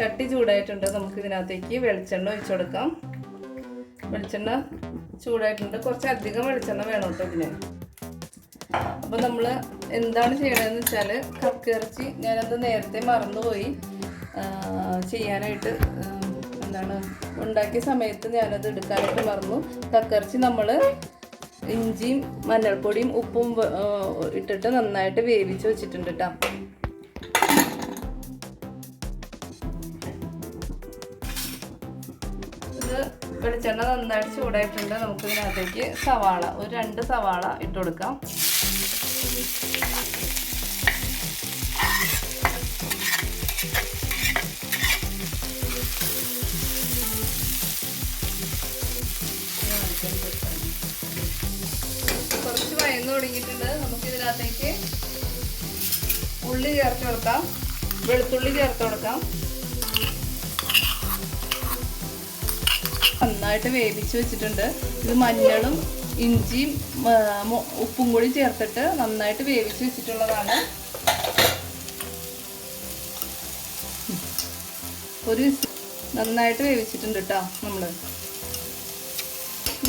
ചട്ടി ചൂടായിട്ടുണ്ട്. നമുക്ക് ഇതിനകത്തേക്ക് വെളിച്ചെണ്ണ ഒഴിച്ചു കൊടുക്കാം. വെളിച്ചെണ്ണ ചൂടായിട്ടുണ്ട്. കുറച്ചധികം വെളിച്ചെണ്ണ വേണം കേട്ടോ ഇതിന്. അപ്പോൾ നമ്മൾ എന്താണ് ചെയ്യണമെന്ന് വെച്ചാൽ കക്കിറച്ചി ഞാനത് നേരത്തെ മറന്നുപോയി ചെയ്യാനായിട്ട്. എന്താണ് ഉണ്ടാക്കിയ സമയത്ത് ഞാനത് എടുക്കാനായിട്ട് മറന്നു. കക്കിറച്ചി നമ്മൾ ഇഞ്ചിയും മഞ്ഞൾപ്പൊടിയും ഉപ്പും ഇട്ടിട്ട് നന്നായിട്ട് വേവിച്ച് വെച്ചിട്ടുണ്ട് കേട്ടോ. ഇത് വെളിച്ചെണ്ണ നന്നായിട്ട് ചൂടായിട്ടുണ്ട്. നമുക്ക് ഇതിനകത്തേക്ക് സവാള ഒരു 2 സവാള ഇട്ട് കൊടുക്കാം. കുറച്ച് വയന്ന് തുടങ്ങിയിട്ടുണ്ട്. നമുക്ക് ഇതിനകത്തേക്ക് ഉള്ളി ചേർത്ത് കൊടുക്കാം. വെളുത്തുള്ളി ചേർത്ത് കൊടുക്കാം. നന്നായിട്ട് വേവിച്ച് വെച്ചിട്ടുണ്ട്. ഇത് മഞ്ഞളും ഇഞ്ചിയും ഉപ്പും കൂടി ചേർത്തിട്ട് നന്നായിട്ട് വേവിച്ച് വെച്ചിട്ടുള്ളതാണ്. ഒരു നന്നായിട്ട് വേവിച്ചിട്ടുണ്ട് കേട്ടോ നമ്മൾ.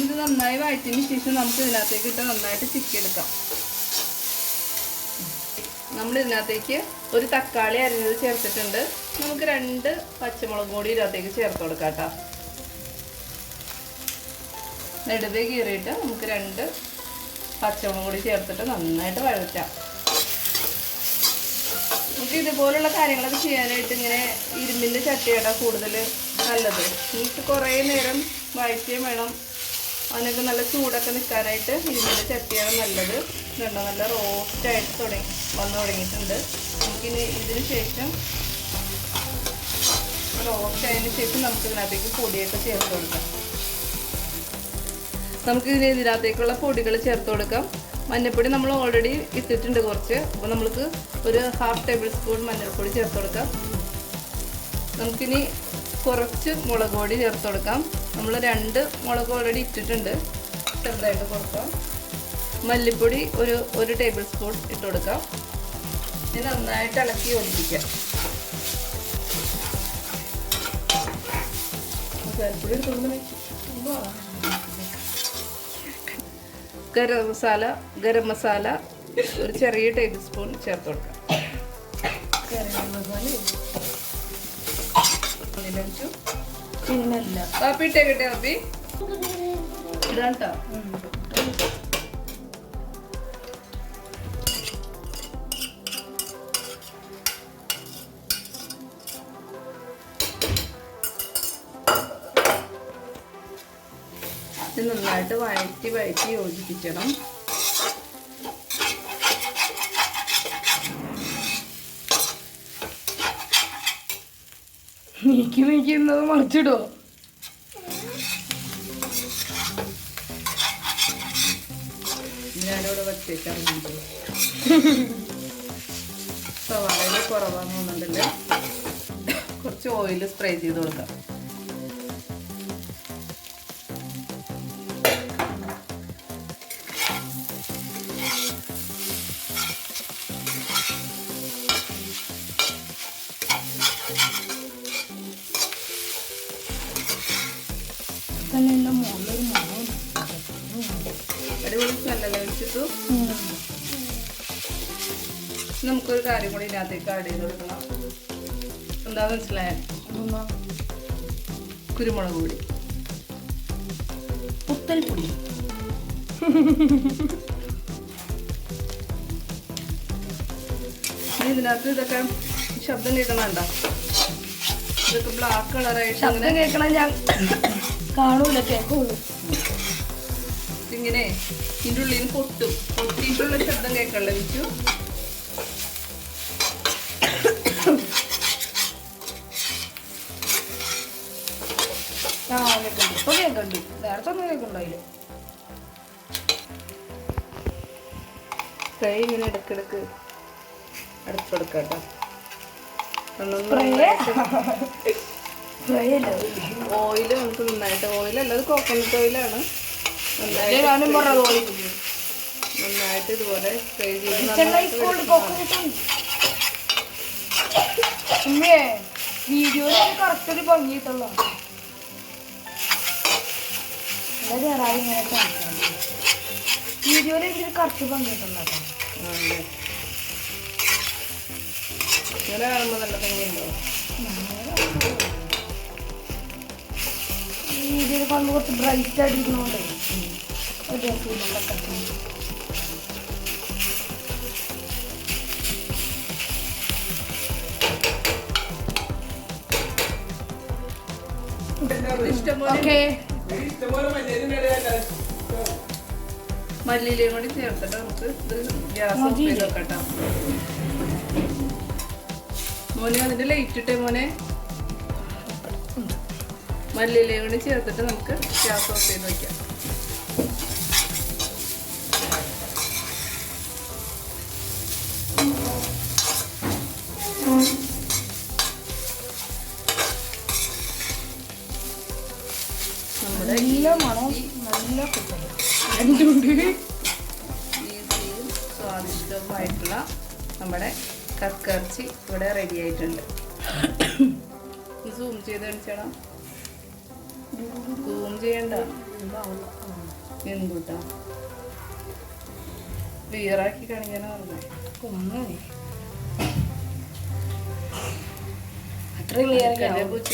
ഇത് നന്നായി വഴറ്റിയതിന് ശേഷം നമുക്ക് ഇതിനകത്തേക്ക് ഇട്ട് നന്നായിട്ട് ചിക്കിയെടുക്കാം. നമ്മൾ ഇതിനകത്തേക്ക് ഒരു തക്കാളി അരിഞ്ഞത് ചേർത്തിട്ടുണ്ട്. നമുക്ക് 2 പച്ചമുളക് കൂടി ഇതിനകത്തേക്ക് ചേർത്ത് കൊടുക്കാം കേട്ടോ. നെടുവേ കീറിയിട്ട് നമുക്ക് 2 പച്ചമുളക് കൂടി ചേർത്തിട്ട് നന്നായിട്ട് വഴറ്റാം. നമുക്ക് ഇതുപോലുള്ള കാര്യങ്ങളൊക്കെ ചെയ്യാനായിട്ട് ഇങ്ങനെ ഇരുമ്പിൻ്റെ ചട്ടിയാണ് കൂടുതൽ നല്ലത്. നമുക്ക് കുറേ നേരം വഴറ്റുകയും വേണം. അതിനൊക്കെ നല്ല ചൂടൊക്കെ നിൽക്കാനായിട്ട് ഇരുമ്പിൻ്റെ ചട്ടിയാണ് നല്ലത്. ഇതുണ്ടോ നല്ല റോസ്റ്റായിട്ട് വന്നു തുടങ്ങിയിട്ടുണ്ട്. നമുക്കിനി ഇതിന് ശേഷം റോസ്റ്റ് ആയതിനു ശേഷം നമുക്ക് ഇതിനകത്തേക്ക് പൊടിയൊക്കെ ചേർത്ത് കൊടുക്കാം. നമുക്ക് ഇതിനകത്തേക്കുള്ള പൊടികൾ ചേർത്ത് കൊടുക്കാം. മഞ്ഞൾപ്പൊടി നമ്മൾ ഓൾറെഡി ഇട്ടിട്ടുണ്ട് കുറച്ച്. അപ്പോൾ നമുക്ക് ഒരു 1/2 ടേബിൾ സ്പൂൺ മഞ്ഞൾപ്പൊടി ചേർത്ത് കൊടുക്കാം. നമുക്കിനി കുറച്ച് മുളക് പൊടി ചേർത്ത് കൊടുക്കാം. നമ്മൾ 2 മുളക് ഓൾറെഡി ഇട്ടിട്ടുണ്ട്. ചെറുതായിട്ട് കൊടുക്കാം. മല്ലിപ്പൊടി ഒരു ടേബിൾ സ്പൂൺ ഇട്ട് കൊടുക്കാം. ഇത് നന്നായിട്ട് ഇളക്കി യോജിപ്പിക്കാം. മസാലപ്പൊടി ഗരം മസാല ഒരു ചെറിയ ടേബിൾ സ്പൂൺ ചേർത്ത് കൊടുക്കാം. പിന്നല്ല കാപ്പി ഇട്ടേക്കട്ടെ. കാപ്പി ഇടാട്ടോ. ഇത് നന്നായിട്ട് വഴറ്റി യോജിപ്പിക്കണം. നീക്കുന്നത് മറിച്ചിടോ? ഞാനിവിടെ വച്ചേക്കാറുണ്ട്. സവാളയിൽ കുറവാന്ന് തോന്നുന്നുണ്ടല്ലേ. കുറച്ച് ഓയിൽ സ്പ്രേ ചെയ്ത് കൊടുക്കാം. അടിപൊളി സ്മെല്ലല്ലേ വെച്ചിട്ടു. നമുക്കൊരു കാര്യം കൂടി ഇതിനകത്തേക്ക് ആഡ് ചെയ്ത് കൊടുക്കണം. എന്താന്ന് മനസ്സിലായ? കുരുമുളക് പൊടി, പുത്തൽപ്പൊടി. ഇതിനകത്ത് ഇതൊക്കെ ശബ്ദം കേൾക്കണുണ്ടോ? ഇതൊക്കെ ബ്ലാക്ക് കളറായിട്ട് ശബ്ദം കേൾക്കണം. ഞാൻ കാണൂല, കേൾക്കുള്ളൂ. ഇങ്ങനെ ഇതിൻ്റെ ഉള്ളിൽ നിന്ന് പൊട്ടിയിട്ടുള്ള ശബ്ദം കേൾക്കണ്ടേ വെച്ചു. ഇപ്പൊ കേൾക്കണ്ടു, നേരത്തെ ഒന്നും കേൾക്കണ്ടായില്ല. ഫ്രൈ ഇങ്ങനെ ഇടക്കിടക്ക് അടച്ചു കൊടുക്കാം കേട്ടോ. ഓയില് നമുക്ക് നന്നായിട്ട്, ഓയിലല്ല അത് കോക്കനട്ട് ഓയിലാണ്. നന്നായിട്ട് ഇതുപോലെ ഫ്രൈ ചെയ്ത് വീഡിയോയിൽ കറക്റ്റൊരു ഭംഗി കിട്ടുള്ളൂ. വീഡിയോയിൽ എനിക്കൊരു കറക്റ്റ് ഭംഗി കിട്ടുള്ളൂ. ഇങ്ങനെ കാണുമ്പോൾ നല്ല ഭംഗിയുണ്ടോ? വീഡിയോയിൽ കാണുമ്പോൾ കുറച്ച് ബ്രൈറ്റ് ആയിട്ടിരിക്കുന്നതുകൊണ്ട് ഒരു രസമില്ല. മല്ലിയിലയും കൂടി ചേർത്തിട്ട് നമുക്ക് ഇത് ഗ്യാസ് ഓഫ് ചെയ്ത് വെക്കാം. മോനെ അതിന്റെ ലൈറ്റ് ഇട്ടേ മോനെ. മല്ലിയിലയും കൂടി ചേർത്തിട്ട് നമുക്ക് ഗ്യാസ് ഓഫ് ചെയ്ത് വെക്കാം. നല്ല മണം, നല്ല ഈസിയും സ്വാദിഷ്ടവുമായിട്ടുള്ള നമ്മുടെ കക്കയിറച്ചി ഇവിടെ റെഡി ആയിട്ടുണ്ട്. സൂം ചെയ്ത് കാണിച്ചേടാ. സൂം ചെയ്യണ്ട എന്തുട്ടാ ക്ലിയറാക്കി കാണിക്കാനാ പറഞ്ഞേ. അത്ര ക്ലിയർ പൂച്ച